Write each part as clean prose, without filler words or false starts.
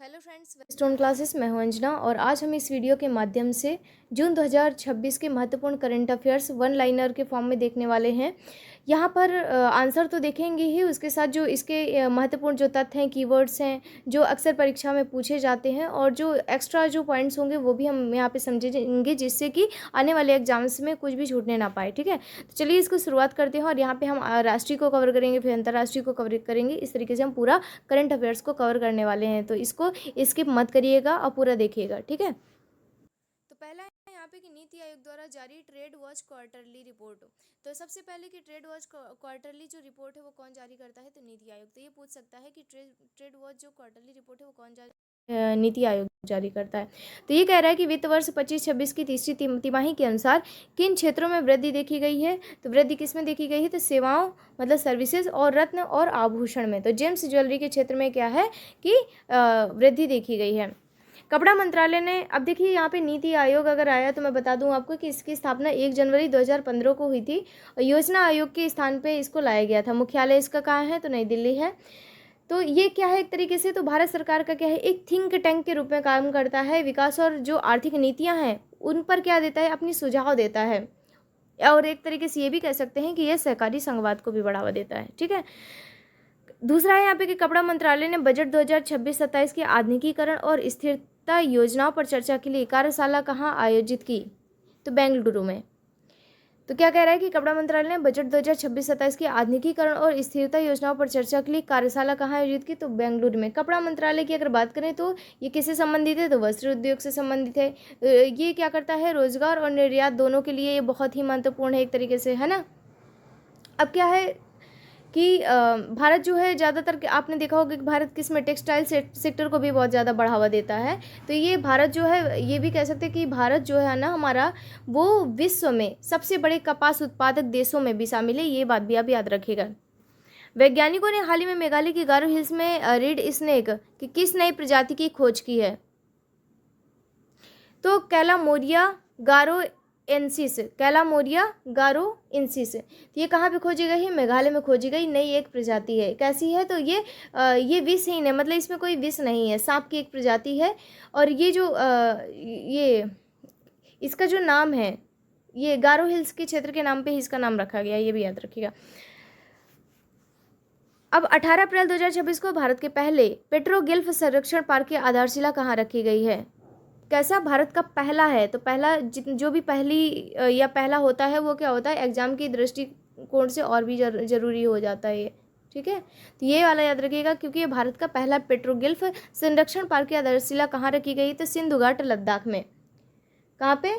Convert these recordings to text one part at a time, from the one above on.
Hello friends, stone classes मैं हूं अंजना और आज हम इस वीडियो के माध्यम से जून 2026 के महत्वपूर्ण करंट अफेयर्स वन लाइनर के फॉर्म में देखने वाले हैं। यहाँ पर आंसर तो देखेंगे ही, उसके साथ जो इसके महत्वपूर्ण जो तथ्य हैं, कीवर्ड्स हैं, जो अक्सर परीक्षा में पूछे जाते हैं और जो एक्स्ट्रा जो पॉइंट्स होंगे वो भी हम यहाँ पे समझेंगे, जिससे कि आने वाले एग्जाम्स में कुछ भी छूटने ना पाए। ठीक है, तो चलिए इसको शुरुआत करते हैं और यहाँ पे हम राष्ट्रीय को कवर करेंगे, फिर अंतर्राष्ट्रीय को कवर करेंगे। इस तरीके से हम पूरा करंट अफेयर्स को कवर करने वाले हैं, तो इसको स्किप मत करिएगा और पूरा देखिएगा। ठीक है, तो पहला है यहाँ पे कि नीति आयोग द्वारा जारी ट्रेड वॉच क्वार्टरली रिपोर्ट। तो सबसे पहले कि ट्रेड वॉच क्वार्टरली जो रिपोर्ट है वो कौन जारी करता है, तो नीति आयोग। तो ये पूछ सकता है कि ट्रेड वॉच जो क्वार्टरली रिपोर्ट है वो कौन जारी नीति आयोग जारी करता है। तो ये कह रहा है कि वित्त वर्ष 25-26 की तीसरी तिमाही के अनुसार किन क्षेत्रों में वृद्धि देखी गई है। तो वृद्धि किस में देखी गई है, तो सेवाओं मतलब सर्विसेज और रत्न और आभूषण में। तो जेम्स ज्वेलरी के क्षेत्र में क्या है कि वृद्धि देखी गई है। कपड़ा मंत्रालय ने, अब देखिए यहाँ पे नीति आयोग अगर आया तो मैं बता दूं आपको कि इसकी स्थापना 1 जनवरी 2015 को हुई थी। योजना आयोग के स्थान पे इसको लाया गया था। मुख्यालय इसका कहाँ है, तो नई दिल्ली है। तो ये क्या है, एक तरीके से तो भारत सरकार का क्या है, एक थिंक टैंक के रूप में काम करता है। विकास और जो आर्थिक नीतियाँ हैं उन पर क्या देता है, अपनी सुझाव देता है। और एक तरीके से ये भी कह सकते हैं कि यह सहकारी संघवाद को भी बढ़ावा देता है। ठीक है, दूसरा है यहाँ पे कि कपड़ा मंत्रालय ने बजट 2026-27 के आधुनिकीकरण और स्थिरता योजनाओं पर चर्चा के लिए कार्यशाला कहाँ आयोजित की, तो बेंगलुरु में। तो क्या कह रहा है कि कपड़ा मंत्रालय ने बजट 2026-27 के आधुनिकीकरण और स्थिरता योजनाओं पर चर्चा के लिए कार्यशाला कहाँ आयोजित की, तो बेंगलुरु में। कपड़ा मंत्रालय की अगर बात करें तो ये किससे संबंधित है, तो वस्त्र उद्योग से संबंधित है। ये क्या करता है, रोजगार और निर्यात दोनों के लिए ये बहुत ही महत्वपूर्ण है एक तरीके से, है ना। अब क्या है कि भारत जो है ज़्यादातर, आपने देखा होगा कि भारत किस में, टेक्सटाइल सेक्टर को भी बहुत ज़्यादा बढ़ावा देता है। तो ये भारत जो है, ये भी कह सकते हैं कि भारत जो है ना हमारा, वो विश्व में सबसे बड़े कपास उत्पादक देशों में भी शामिल है। ये बात भी आप याद रखिएगा। वैज्ञानिकों ने हाल ही में मेघालय की गारो हिल्स में रेड स्नेक की किस नई प्रजाति की खोज की है, तो कैलामोरिया गारो एंसिस, कैलामोरिया गारो इंसिस। तो ये कहाँ पे खोजी गई है, मेघालय में खोजी गई नई एक प्रजाति है। कैसी है, तो ये विषहीन है, मतलब इसमें कोई विष नहीं है, सांप की एक प्रजाति है। और ये जो ये इसका जो नाम है, ये गारो हिल्स के क्षेत्र के नाम पे ही इसका नाम रखा गया, ये भी याद रखिएगा। अब 18 अप्रैल 2026 को भारत के पहले पेट्रोगिल्फ संरक्षण पार्क की आधारशिला कहाँ रखी गई है। कैसा, भारत का पहला है। तो पहला जो भी पहली या पहला होता है वो क्या होता है, एग्जाम की दृष्टिकोण से और भी जरूरी हो जाता है ये। ठीक है, तो ये वाला याद रखिएगा, क्योंकि ये भारत का पहला पेट्रोगिल्फ संरक्षण पार्क की आधारशिला कहाँ रखी गई, तो सिंधु घाट लद्दाख में। कहाँ पे,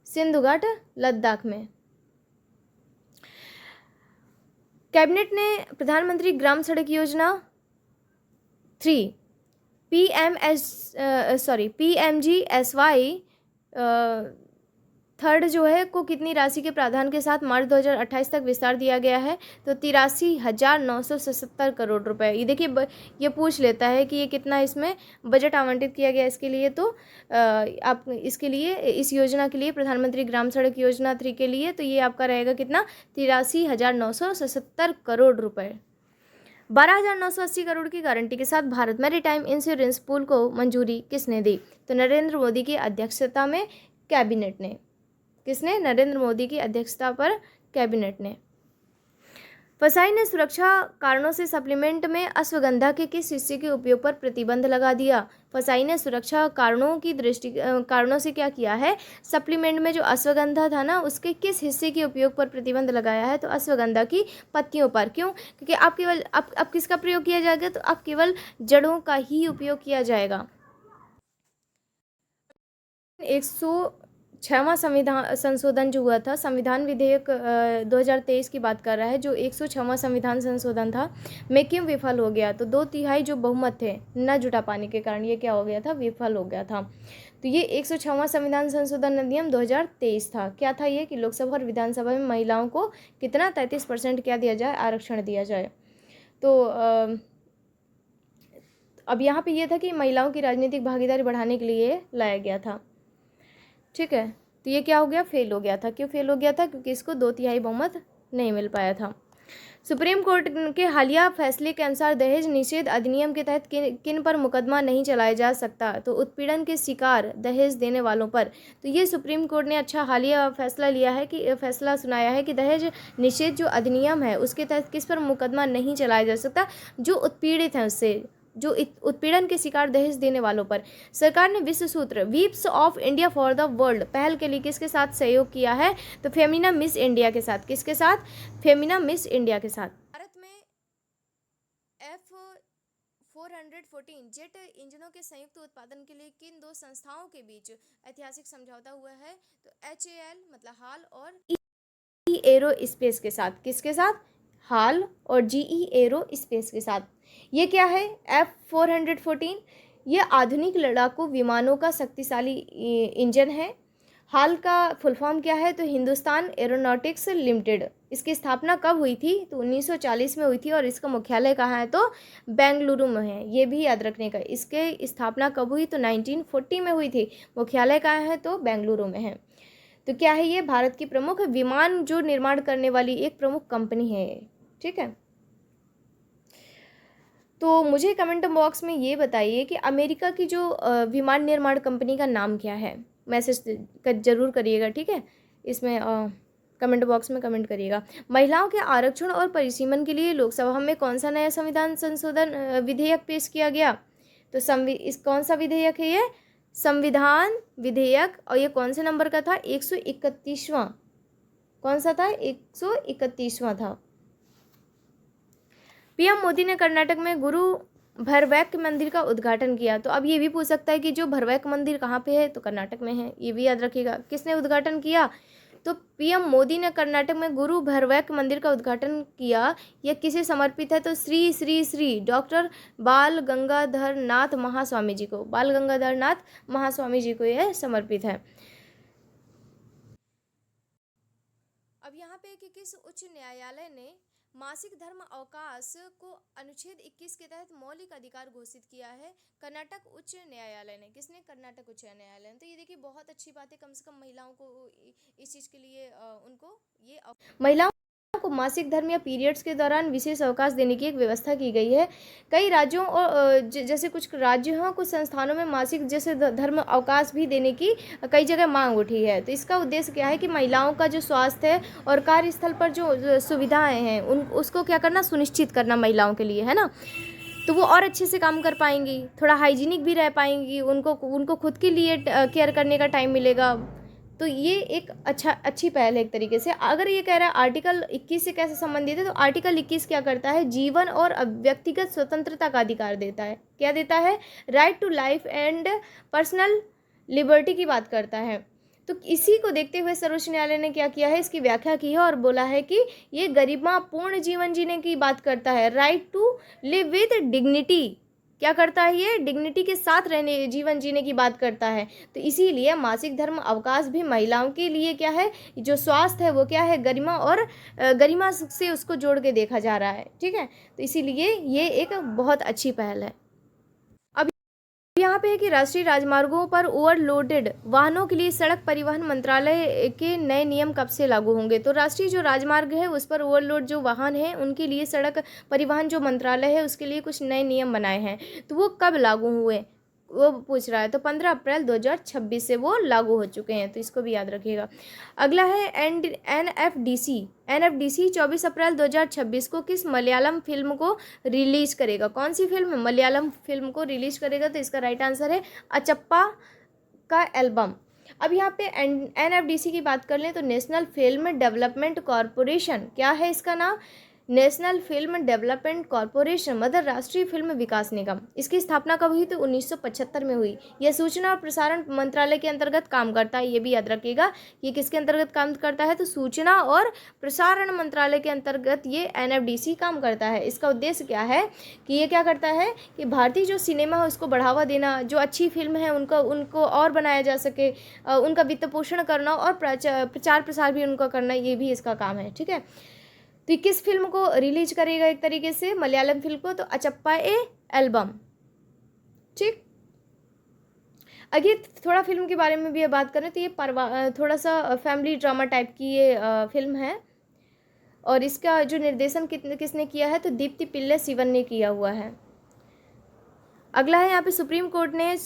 सिंधु घाट लद्दाख में। कैबिनेट ने प्रधानमंत्री ग्राम सड़क योजना 3 PMGSY थर्ड जो है को कितनी राशि के प्रावधान के साथ मार्च 2028 तक विस्तार दिया गया है, तो 83,977 करोड़ रुपए। ये देखिए, ये पूछ लेता है कि ये कितना इसमें बजट आवंटित किया गया इसके लिए। तो आप इसके लिए, इस योजना के लिए, प्रधानमंत्री ग्राम सड़क योजना 3 के लिए, तो ये आपका रहेगा कितना, 83,977 करोड़ रुपए। 12,980 करोड़ की गारंटी के साथ भारत मैरीटाइम इंश्योरेंस पूल को मंजूरी किसने दी, तो नरेंद्र मोदी की अध्यक्षता में कैबिनेट ने। किसने, नरेंद्र मोदी की अध्यक्षता पर कैबिनेट ने। फसाई ने सुरक्षा कारणों से सप्लीमेंट में अश्वगंधा के किस हिस्से के उपयोग पर प्रतिबंध लगा दिया। फसाई ने सुरक्षा कारणों से क्या किया है, सप्लीमेंट में जो अश्वगंधा था ना उसके किस हिस्से के उपयोग पर प्रतिबंध लगाया है, तो अश्वगंधा की पत्तियों पर। क्यों, क्योंकि आप केवल अब किसका प्रयोग किया जाएगा, तो अब केवल जड़ों का ही उपयोग किया जाएगा। 106वां संविधान संशोधन जो हुआ था, संविधान विधेयक 2023 की बात कर रहा है, जो 106वां संविधान संशोधन था, में क्यों विफल हो गया, तो 2/3 जो बहुमत थे न जुटा पाने के कारण ये क्या हो गया था, विफल हो गया था। तो ये 106वां संविधान संशोधन अधिनियम 2023 था। क्या था ये, कि लोकसभा और विधानसभा में महिलाओं को कितना 33% क्या दिया जाए, आरक्षण दिया जाए। तो अब यहाँ पे ये था कि महिलाओं की राजनीतिक भागीदारी बढ़ाने के लिए लाया गया था। ठीक है, तो ये क्या हो गया, फेल हो गया था। क्यों फेल हो गया था, क्योंकि इसको 2/3 बहुमत नहीं मिल पाया था। सुप्रीम कोर्ट के हालिया फैसले के अनुसार दहेज निषेध अधिनियम के तहत किन पर मुकदमा नहीं चलाया जा सकता, तो उत्पीड़न के शिकार दहेज देने वालों पर। तो ये सुप्रीम कोर्ट ने अच्छा हालिया फैसला लिया है कि फैसला सुनाया है कि दहेज निषेध जो अधिनियम है उसके तहत किस पर मुकदमा नहीं चलाया जा सकता, जो उत्पीड़ित हैं उससे, जो उत्पीड़न के शिकार दहेज देने वालों पर। सरकार ने विश्व सूत्र weeps of India for the world पहल के लिए किसके साथ सहयोग किया है, तो फेमिना मिस इंडिया के साथ। किसके साथ? फेमिना मिस इंडिया के साथ। भारत में F414 जेट इंजनों के संयुक्त उत्पादन के लिए किन दो संस्थाओं के बीच ऐतिहासिक समझौता हुआ है, तो HAL मतलब हाल और GE एरोस्पेस के साथ। किसके साथ? हाल और GE एरोस्पेस के साथ। ये क्या है? F414 ये आधुनिक लड़ाकू विमानों का शक्तिशाली इंजन है। हाल का फुल फॉर्म क्या है, तो हिंदुस्तान एरोनॉटिक्स लिमिटेड। इसकी स्थापना कब हुई थी, तो 1940 में हुई थी और इसका मुख्यालय कहाँ है, तो बेंगलुरु में है। ये भी याद रखने का। इसके स्थापना कब हुई, तो 1940 में हुई थी। मुख्यालय कहाँ है, तो बेंगलुरु में है। तो क्या है ये? भारत की प्रमुख विमान जो निर्माण करने वाली एक प्रमुख कंपनी है। ठीक है, तो मुझे कमेंट बॉक्स में ये बताइए कि अमेरिका की जो विमान निर्माण कंपनी का नाम क्या है। मैसेज जरूर करिएगा, ठीक है। इसमें कमेंट बॉक्स में कमेंट करिएगा। महिलाओं के आरक्षण और परिसीमन के लिए लोकसभा में कौन सा नया संविधान संशोधन विधेयक पेश किया गया, तो कौन सा विधेयक है ये? संविधान विधेयक। और ये कौन से नंबर का था? 131वां। कौन सा था? 131वां था। पीएम मोदी ने कर्नाटक में गुरु भरवैक मंदिर का उद्घाटन किया। तो अब ये भी पूछ सकता है कि जो भरवैक मंदिर कहाँ पे है, तो कर्नाटक में है। ये भी याद रखिएगा। किसने उद्घाटन किया, तो पीएम मोदी ने कर्नाटक में गुरु भरवैक मंदिर का उद्घाटन किया। यह किसे समर्पित है, तो श्री श्री श्री डॉक्टर बाल गंगाधर नाथ महास्वामी जी को। बाल गंगाधर नाथ महास्वामी जी को यह समर्पित है। अब यहाँ पे कि किस उच्च न्यायालय ने मासिक धर्म अवकाश को अनुच्छेद 21 के तहत मौलिक अधिकार घोषित किया है, कर्नाटक उच्च न्यायालय ने। किसने? कर्नाटक उच्च न्यायालय ने। तो ये देखिए बहुत अच्छी बात है, कम से कम महिलाओं को इस चीज़ के लिए उनको ये महिलाओं को मासिक धर्म या पीरियड्स के दौरान विशेष अवकाश देने की एक व्यवस्था की गई है। कई राज्यों और जैसे कुछ राज्यों हैं, कुछ संस्थानों में मासिक जैसे धर्म अवकाश भी देने की कई जगह मांग उठी है। तो इसका उद्देश्य क्या है कि महिलाओं का जो स्वास्थ्य है और कार्यस्थल पर जो सुविधाएं हैं उसको क्या करना, सुनिश्चित करना महिलाओं के लिए, है ना। तो वो और अच्छे से काम कर पाएंगी, थोड़ा हाइजीनिक भी रह पाएंगी, उनको खुद के लिए केयर करने का टाइम मिलेगा। तो ये एक अच्छी पहल है एक तरीके से। अगर ये कह रहा है आर्टिकल 21 से कैसे संबंधित है, तो आर्टिकल 21 क्या करता है, जीवन और व्यक्तिगत स्वतंत्रता का अधिकार देता है। क्या देता है? Right to life and personal liberty की बात करता है। तो इसी को देखते हुए सर्वोच्च न्यायालय ने क्या किया है, इसकी व्याख्या की है और बोला है कि ये गरिमापूर्ण जीवन जीने की बात करता है। Right to live with dignity क्या करता है, ये डिग्निटी के साथ रहने, जीवन जीने की बात करता है। तो इसीलिए मासिक धर्म अवकाश भी महिलाओं के लिए क्या है, जो स्वास्थ्य है वो क्या है, गरिमा और गरिमा से उसको जोड़ के देखा जा रहा है। ठीक है, तो इसीलिए ये एक बहुत अच्छी पहल है। अब यहाँ पे है कि राष्ट्रीय राजमार्गों पर ओवरलोडेड वाहनों के लिए सड़क परिवहन मंत्रालय के नए नियम कब से लागू होंगे। तो राष्ट्रीय जो राजमार्ग है उस पर ओवरलोड जो वाहन है उनके लिए सड़क परिवहन जो मंत्रालय है उसके लिए कुछ नए नियम बनाए हैं। तो वो कब लागू हुए वो पूछ रहा है, तो 15 अप्रैल 2026 से वो लागू हो चुके हैं। तो इसको भी याद रखिएगा। अगला है एनएफडीसी। 24 अप्रैल 2026 को किस मलयालम फिल्म को रिलीज करेगा। कौन सी फिल्म? मलयालम फिल्म को रिलीज करेगा। तो इसका राइट आंसर है अचप्पा का एल्बम। अब यहाँ पे एनएफडीसी की बात कर लें तो नेशनल फिल्म डेवलपमेंट कॉरपोरेशन। क्या है इसका नाम? नेशनल फिल्म डेवलपमेंट कॉरपोरेशन, मतलब राष्ट्रीय फिल्म विकास निगम। इसकी स्थापना कब हुई? तो 1975 में हुई। यह सूचना और प्रसारण मंत्रालय के अंतर्गत काम करता है। ये भी याद रखिएगा, ये किसके अंतर्गत काम करता है, तो सूचना और प्रसारण मंत्रालय के अंतर्गत ये एनएफडीसी काम करता है। इसका उद्देश्य क्या है कि ये क्या करता है कि भारतीय जो सिनेमा है उसको बढ़ावा देना, जो अच्छी फिल्म है उनको और बनाया जा सके, उनका वित्त पोषण करना और प्रचार प्रसार भी उनका करना, ये भी इसका काम है। ठीक है, तो किस फिल्म को रिलीज करेगा एक तरीके से, मलयालम फिल्म को, तो अचप्पा ए एल्बम। ठीक, अगर थोड़ा फिल्म के बारे में भी बात करें तो ये थोड़ा सा फैमिली ड्रामा टाइप की ये फिल्म है। और इसका जो निर्देशन किसने किया है, तो दीप्ति पिल्ले सिवन ने किया हुआ है। अगला है यहाँ पे सुप्रीम कोर्ट ने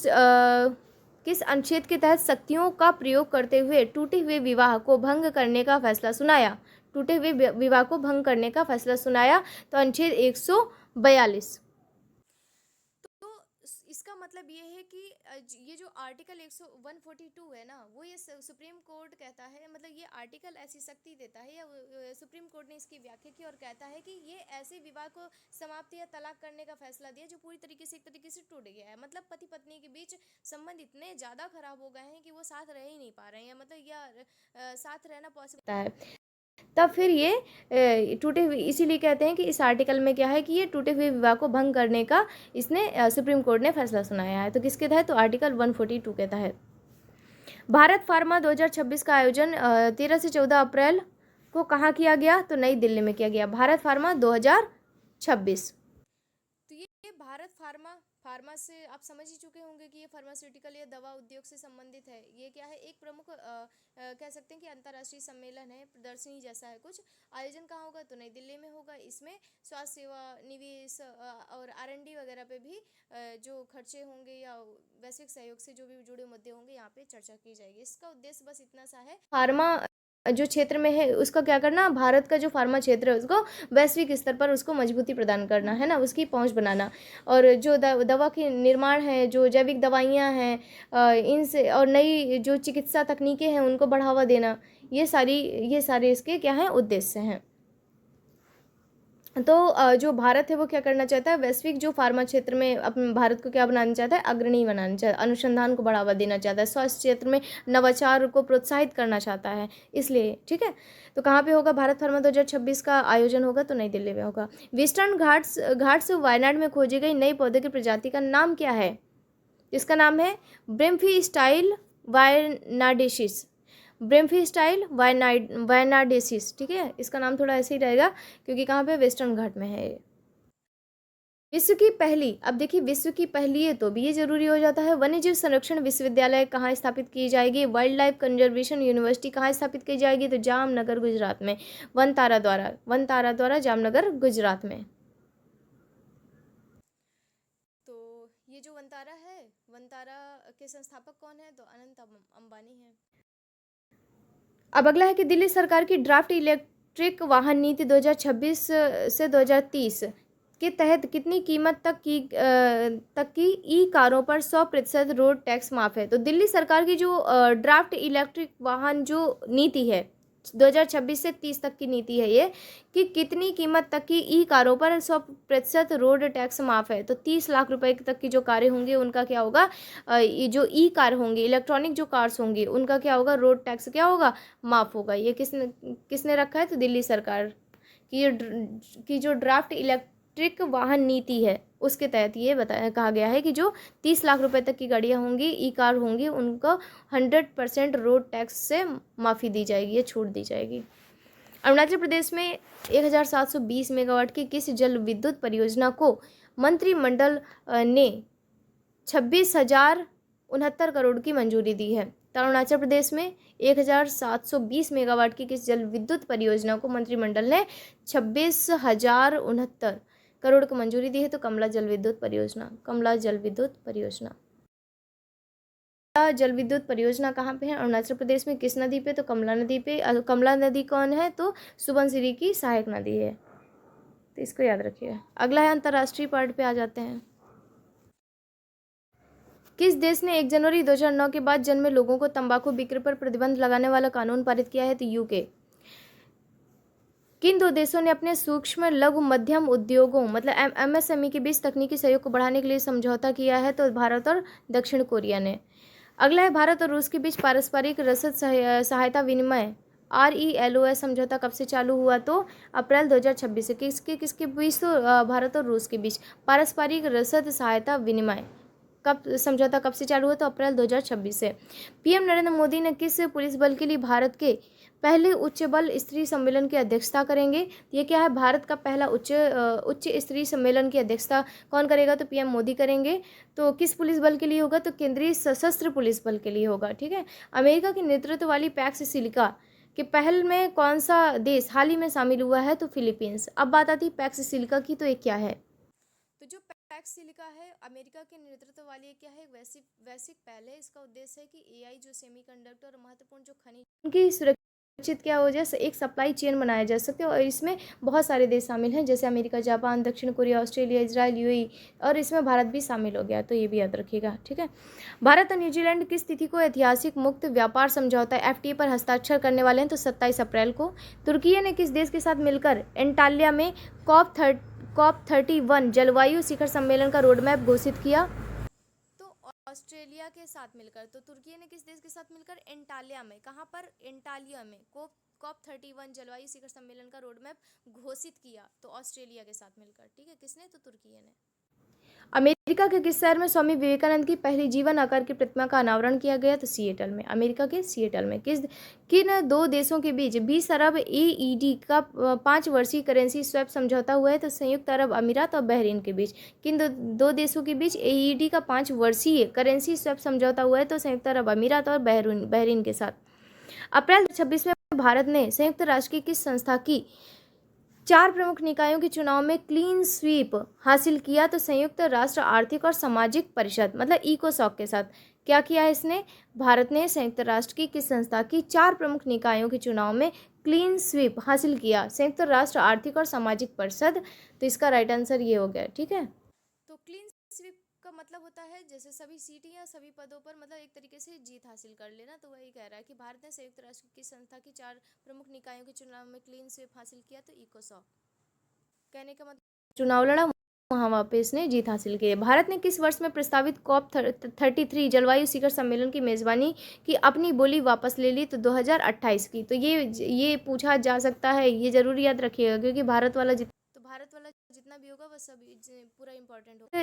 किस अनुच्छेद के तहत शक्तियों का प्रयोग करते हुए टूटे हुए विवाह को भंग करने का फैसला सुनाया। टूटे हुए विवाह को भंग करने का फैसला सुनाया, तो अनुच्छेद 142। तो इसका मतलब ये है कि ये जो आर्टिकल 142 है ना, वो ये सुप्रीम कोर्ट कहता है, मतलब ये आर्टिकल ऐसी शक्ति देता है, या सुप्रीम कोर्ट ने इसकी व्याख्या की और कहता है कि ये ऐसे विवाह को समाप्ति या तलाक करने का फैसला दिया जो पूरी तरीके से एक तरीके से टूट गया है। मतलब पति पत्नी के बीच संबंध इतने ज़्यादा खराब हो गए हैं कि वो साथ रह ही नहीं पा रहे हैं, मतलब या साथ रहना पॉसिबल है। तब फिर ये टूटे हुए, इसीलिए कहते हैं कि इस आर्टिकल में क्या है कि ये टूटे हुए विवाह को भंग करने का इसने सुप्रीम कोर्ट ने फैसला सुनाया है। तो किसके तहत, तो आर्टिकल 142 के तहत। भारत फार्मा 2026 का आयोजन 13 से 14 अप्रैल को कहाँ किया गया, तो नई दिल्ली में किया गया। भारत फार्मा 2026। तो ये भारत फार्मा से आप समझ ही चुके होंगे कि ये फार्मास्यूटिकल या दवा उद्योग से संबंधित है। ये क्या है, एक प्रमुख कह सकते हैं कि अंतर्राष्ट्रीय सम्मेलन है, प्रदर्शनी जैसा है कुछ। आयोजन कहाँ होगा, तो नई दिल्ली में होगा। इसमें स्वास्थ्य सेवा, निवेश और R&D वगैरह पे भी जो खर्चे होंगे या वैश्विक सहयोग से जो भी जुड़े मुद्दे होंगे, यहाँ पे चर्चा की जाएगी। इसका उद्देश्य बस इतना सा है, फार्मा जो क्षेत्र में है उसका क्या करना, भारत का जो फार्मा क्षेत्र है उसको वैश्विक स्तर पर उसको मजबूती प्रदान करना है ना, उसकी पहुंच बनाना। और जो दवा के निर्माण है, जो जैविक दवाइयाँ हैं, इनसे और नई जो चिकित्सा तकनीकें हैं उनको बढ़ावा देना, ये सारे इसके क्या हैं, उद्देश्य हैं। तो जो भारत है वो क्या करना चाहता है, वैश्विक जो फार्मा क्षेत्र में अपने भारत को क्या बनाना चाहता है, अग्रणी बनाना चाहता है, अनुसंधान को बढ़ावा देना चाहता है, स्वास्थ्य क्षेत्र में नवाचार को प्रोत्साहित करना चाहता है, इसलिए। ठीक है, तो कहाँ पे होगा, भारत फार्मा 2026 का आयोजन होगा, तो नई दिल्ली में होगा। वेस्टर्न घाट्स वायनाड में खोजी गई नई पौधे की प्रजाति का नाम क्या है, इसका नाम है ब्रेम्फीस्टाइल वायनाडेसिस। ब्रेम्फीस्टाइल वायनाडेसिस, ठीक है, इसका नाम थोड़ा ऐसे ही रहेगा क्योंकि कहाँ पे, वेस्टर्न घाट में है। विश्व की पहली, अब देखिए विश्व की पहली है तो भी ये जरूरी हो जाता है। वन्यजीव संरक्षण विश्वविद्यालय कहाँ स्थापित की जाएगी, वाइल्ड लाइफ कंजर्वेशन यूनिवर्सिटी कहाँ स्थापित की जाएगी, तो जामनगर गुजरात में, वनतारा द्वारा जामनगर गुजरात में। तो ये जो वनतारा है, वनतारा के संस्थापक कौन है, तो अनंत अंबानी है। अब अगला है कि दिल्ली सरकार की ड्राफ्ट इलेक्ट्रिक वाहन नीति 2026 से 2030 के तहत कितनी कीमत तक की ई कारों पर 100% रोड टैक्स माफ है। तो दिल्ली सरकार की जो ड्राफ्ट इलेक्ट्रिक वाहन जो नीति है 2026 से 30 तक की नीति है ये, कि कितनी कीमत तक की ई कारों पर 100% रोड टैक्स माफ है। तो 30 लाख रुपए तक की जो कारें होंगी उनका क्या होगा, ये जो ई कार होंगी, इलेक्ट्रॉनिक जो कार्स होंगी, उनका क्या होगा, रोड टैक्स क्या होगा, माफ होगा। ये किसने रखा है, तो दिल्ली सरकार की जो ड्राफ्ट इलेक्ट्रिक वाहन नीति है उसके तहत ये कहा गया है कि जो 30 लाख रुपए तक की गाड़ियाँ होंगी, ई कार होंगी, उनको 100% रोड टैक्स से माफ़ी दी जाएगी, ये छूट दी जाएगी। अरुणाचल प्रदेश में 1720 मेगावाट की किस जल विद्युत परियोजना को मंत्रिमंडल ने 26,069 करोड़ की मंजूरी दी है। तो अरुणाचल प्रदेश में 1720 मेगावाट की किस जल विद्युत परियोजना को मंत्रिमंडल ने 26,069 करोड़ को मंजूरी दी है, तो कमला जल विद्युत परियोजना कहाँ पे है, अरुणाचल प्रदेश में, किस नदी पे, तो कमला नदी पे। कमला नदी कौन है, तो सुबनसिरी की सहायक नदी है, तो इसको याद रखिए। अगला है अंतर्राष्ट्रीय पार्ट पे आ जाते हैं। किस देश ने 1 जनवरी 2009 के बाद जन्मे लोगों को तंबाकू बिक्री पर प्रतिबंध लगाने वाला कानून पारित किया है, तो यूके। किन 2 देशों ने अपने सूक्ष्म लघु मध्यम उद्योगों मतलब MSME के बीच तकनीकी सहयोग को बढ़ाने के लिए समझौता किया है, तो भारत और दक्षिण कोरिया ने। अगला है भारत और रूस के बीच पारस्परिक रसद सहायता विनिमय RELOS समझौता कब से चालू हुआ, तो अप्रैल 2026 से। किसके बीच, तो भारत और रूस के बीच पारस्परिक रसद सहायता विनिमय समझौता कब से चालू हुआ, तो अप्रैल 2026 से। PM नरेंद्र मोदी ने किस पुलिस बल के लिए भारत के पहले उच्च बल स्तरीय सम्मेलन की अध्यक्षता करेंगे। ये क्या है, भारत का पहला उच्च स्तरीय सम्मेलन की अध्यक्षता कौन करेगा, तो PM मोदी करेंगे। तो किस पुलिस बल के लिए होगा, तो केंद्रीय सशस्त्र पुलिस बल के लिए होगा। ठीक है, अमेरिका के नेतृत्व वाली पैक्स सिलिका कि पहल में कौन सा देश हाल ही में शामिल हुआ है, तो फिलीपींस। अब बात आती है पैक्स सिलिका की, तो ये क्या है? तो जो पैक्स सिलिका है अमेरिका के नेतृत्व वाली क्या है, वैश्विक वैश्विक पहल है। इसका उद्देश्य है कि एआई जो सेमीकंडक्टर और महत्वपूर्ण जो खनिज उनकी सुरक्षित क्या हो जाए, एक सप्लाई चेन बनाया जा सके। और इसमें बहुत सारे देश शामिल हैं, जैसे अमेरिका, जापान, दक्षिण कोरिया, ऑस्ट्रेलिया, इजराइल, यूएई, और इसमें भारत भी शामिल हो गया, तो ये भी याद रखिएगा, ठीक है। भारत और न्यूजीलैंड किस तिथि को ऐतिहासिक मुक्त व्यापार समझौता एफटीए पर हस्ताक्षर करने वाले हैं, तो 27 अप्रैल को। तुर्की ने किस देश के साथ मिलकर एंटाल्या में COP31 जलवायु शिखर सम्मेलन का रोडमैप घोषित किया, तो ऑस्ट्रेलिया के साथ मिलकर। तो तुर्की ने किस देश के साथ मिलकर एंटाल्या में, कहाँ पर, एंटाल्या में COP31 जलवायु शिखर सम्मेलन का रोडमैप घोषित किया, तो ऑस्ट्रेलिया के साथ मिलकर, ठीक है। किसने, तो तुर्की ने। अमेरिका के किस शहर में स्वामी विवेकानंद की पहली जीवन आकार की प्रतिमा का अनावरण किया गया, तो सिएटल में। अमेरिका के सिएटल में। किन दो देशों के बीच 20 अरब AED का 5 वर्षीय करेंसी स्वैप समझौता हुआ है, तो संयुक्त अरब अमीरात और बहरीन के बीच। किन दो देशों के बीच AED का 5 वर्षीय करेंसी स्वैप समझौता हुआ है, तो संयुक्त अरब अमीरात और बहरीन के साथ। अप्रैल 26 में भारत ने संयुक्त राष्ट्र की किस संस्था की 4 प्रमुख निकायों के चुनाव में क्लीन स्वीप हासिल किया, तो संयुक्त राष्ट्र आर्थिक और सामाजिक परिषद, मतलब इकोसॉक के साथ। क्या किया है इसने, भारत ने संयुक्त राष्ट्र की किस संस्था की 4 प्रमुख निकायों के चुनाव में क्लीन स्वीप हासिल किया, संयुक्त राष्ट्र आर्थिक और सामाजिक परिषद। तो इसका राइट आंसर ये हो गया, ठीक है। तो क्लीन स्वीप का मतलब होता है जैसे सभी सीटें या सभी पदों पर मतलब एक तरीके से जीत हासिल कर लेना। तो वही कह रहा है कि भारत ने संयुक्त राष्ट्र की संस्था की 4 प्रमुख निकायों के चुनाव में क्लीन स्वीप हासिल किया, तो इकोसॉक। कहने का मतलब चुनाव लड़ा, वहाँ वापस ने जीत हासिल की। भारत ने किस वर्ष में प्रस्तावित COP33 जलवायु शिखर सम्मेलन की मेजबानी की अपनी बोली वापस ले ली, तो 2028 की। तो ये पूछा जा सकता है, ये जरूर याद रखिएगा, क्योंकि भारत वाला जितना भी होगा वह सब पूरा इंपॉर्टेंट होगा।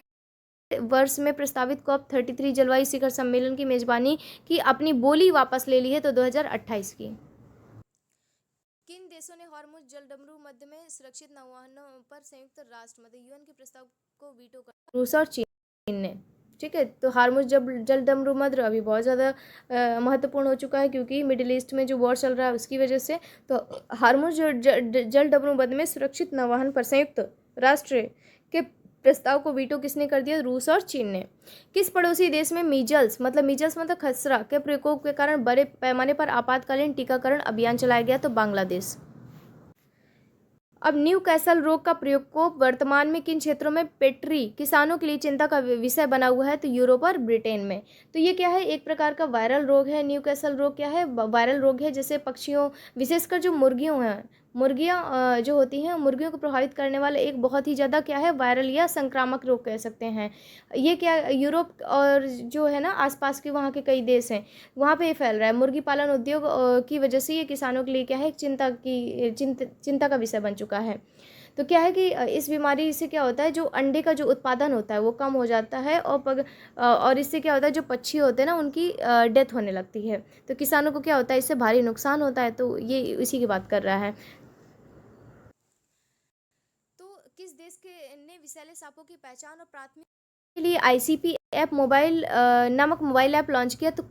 वर्ष में प्रस्तावित COP33 जलवायु शिखर सम्मेलन की मेजबानी की अपनी बोली वापस ले ली है, तो 2028 की। किन देशों ने हॉर्मुज जलडमरू मध्य में सुरक्षित नौवहनों पर संयुक्त राष्ट्र मतलब यूएन के प्रस्ताव को वीटो कर, रूस और चीन ने, ठीक है। तो हार्मुज जलडमरू मध्य अभी बहुत ज़्यादा महत्वपूर्ण हो चुका है, क्योंकि मिडिल ईस्ट में जो वॉर चल रहा है उसकी वजह से। तो हार्मुज जलडमरू मध्य में सुरक्षित नौवहन पर संयुक्त राष्ट्र के प्रस्ताव को वीटो किसने कर दिया, रूस और चीन ने। किस पड़ोसी देश में मीजल्स मतलब खसरा के प्रकोप के कारण बड़े पैमाने पर आपातकालीन टीकाकरण अभियान चलाया गया, तो बांग्लादेश। अब न्यू कैसल रोग का प्रकोप वर्तमान में किन क्षेत्रों में पेट्री किसानों के लिए चिंता का विषय बना हुआ है, तो यूरोप और ब्रिटेन में। तो ये क्या है, एक प्रकार का वायरल रोग है। न्यू कैसल रोग क्या है, वायरल रोग है, जैसे पक्षियों, विशेषकर जो मुर्गियां जो होती हैं, मुर्गियों को प्रभावित करने वाला एक बहुत ही ज़्यादा क्या है, वायरल या संक्रामक रोग कह सकते हैं। ये क्या, यूरोप और जो है ना आसपास के वहाँ के कई देश हैं, वहाँ पे ये फैल रहा है। मुर्गी पालन उद्योग की वजह से ये किसानों के लिए क्या है, एक चिंता का विषय बन चुका है। तो क्या है कि इस बीमारी से क्या होता है, जो अंडे का जो उत्पादन होता है वो कम हो जाता है, और इससे क्या होता है, जो पक्षी होते हैं ना उनकी डेथ होने लगती है। तो किसानों को क्या होता है, इससे भारी नुकसान होता है। तो ये इसी की बात कर रहा है। तो किस देश के ने विषैले सांपों की पहचान और प्राथमिक के लिए ICP ऐप नामक मोबाइल ऐप लॉन्च किया, तो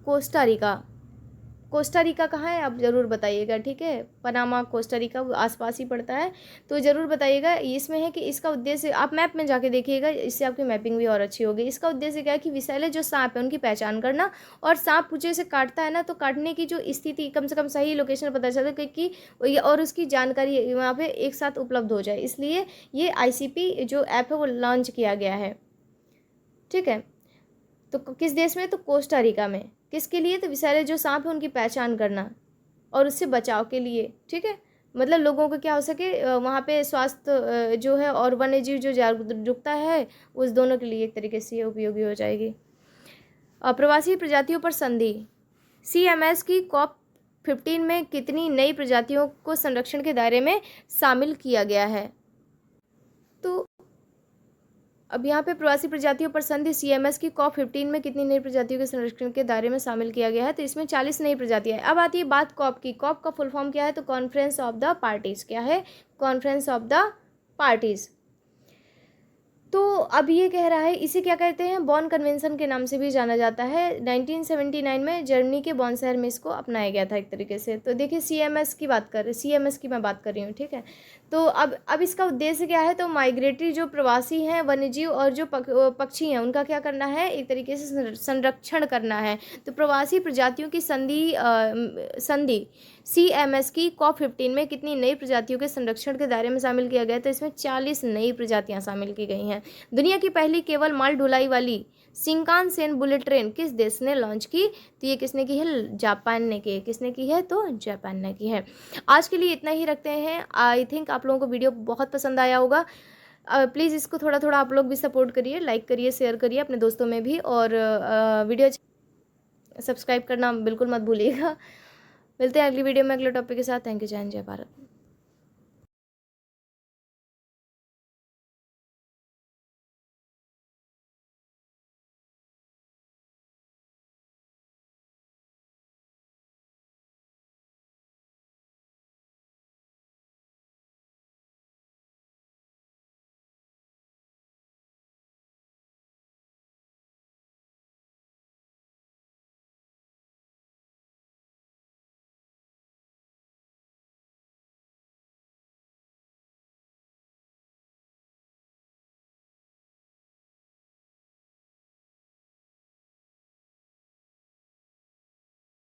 कोस्टा रिका कहाँ है, आप ज़रूर बताइएगा, ठीक है। पनामा, कोस्टा रिका आसपास ही पड़ता है, तो ज़रूर बताइएगा। इसमें है कि इसका उद्देश्य, आप मैप में जाके देखिएगा, इससे आपकी मैपिंग भी और अच्छी होगी। इसका उद्देश्य क्या है कि विषैले जो सांप है उनकी पहचान करना, और सांप पूंछे से काटता है ना, तो काटने की जो स्थिति, कम से कम सही लोकेशन पता चले कि और उसकी जानकारी वहाँ पर एक साथ उपलब्ध हो जाए, इसलिए ये ICP जो ऐप है वो लॉन्च किया गया है, ठीक है। तो किस देश में, तो कोस्टा रिका में। किसके लिए, तो विषैले जो सांप है उनकी पहचान करना और उससे बचाव के लिए, ठीक है। मतलब लोगों को क्या हो सके वहाँ पे स्वास्थ्य जो है और वन्य जीव जो जागरूकता है, उस दोनों के लिए एक तरीके से उपयोगी हो जाएगी। प्रवासी प्रजातियों पर संधि, CMS की COP15 में कितनी नई प्रजातियों को संरक्षण के दायरे में शामिल किया गया है। तो अब यहाँ पे प्रवासी प्रजातियों पर संधि CMS की COP15 में कितनी नई प्रजातियों के संरक्षण के दायरे में शामिल किया गया है, तो इसमें 40 नई प्रजातियाँ हैं। अब आती है बात COP की। COP का फुल फॉर्म क्या है, तो कॉन्फ्रेंस ऑफ द पार्टीज। क्या है, कॉन्फ्रेंस ऑफ द पार्टीज। तो अब ये कह रहा है, इसे क्या कहते हैं, बॉन कन्वेंशन के नाम से भी जाना जाता है। 1979 में जर्मनी के बॉन शहर में इसको अपनाया गया था एक तरीके से। तो देखिए सीएमएस की बात कर रहे, सीएमएस की मैं बात कर रही हूँ, ठीक है। तो अब इसका उद्देश्य क्या है, तो माइग्रेटरी जो प्रवासी हैं, वन्यजीव और जो पक्षी हैं, उनका क्या करना है, एक तरीके से संरक्षण करना है। तो प्रवासी प्रजातियों की संधि सीएमएस की COP15 में कितनी नई प्रजातियों के संरक्षण के दायरे में शामिल किया गया, तो इसमें 40 नई प्रजातियां शामिल की गई हैं। दुनिया की पहली केवल माल ढुलाई वाली शिंकानसेन बुलेट ट्रेन किस देश ने लॉन्च की, तो ये किसने की है, जापान ने की है। किसने की है, तो जापान ने की है। आज के लिए इतना ही रखते हैं। आई थिंक आप लोगों को वीडियो बहुत पसंद आया होगा। प्लीज़ इसको थोड़ा थोड़ा आप लोग भी सपोर्ट करिए, लाइक करिए, शेयर करिए अपने दोस्तों में भी, और वीडियो सब्सक्राइब करना बिल्कुल मत भूलिएगा। मिलते हैं अगली वीडियो में अगले टॉपिक के साथ। Thank you. जय हिंद, जय भारत।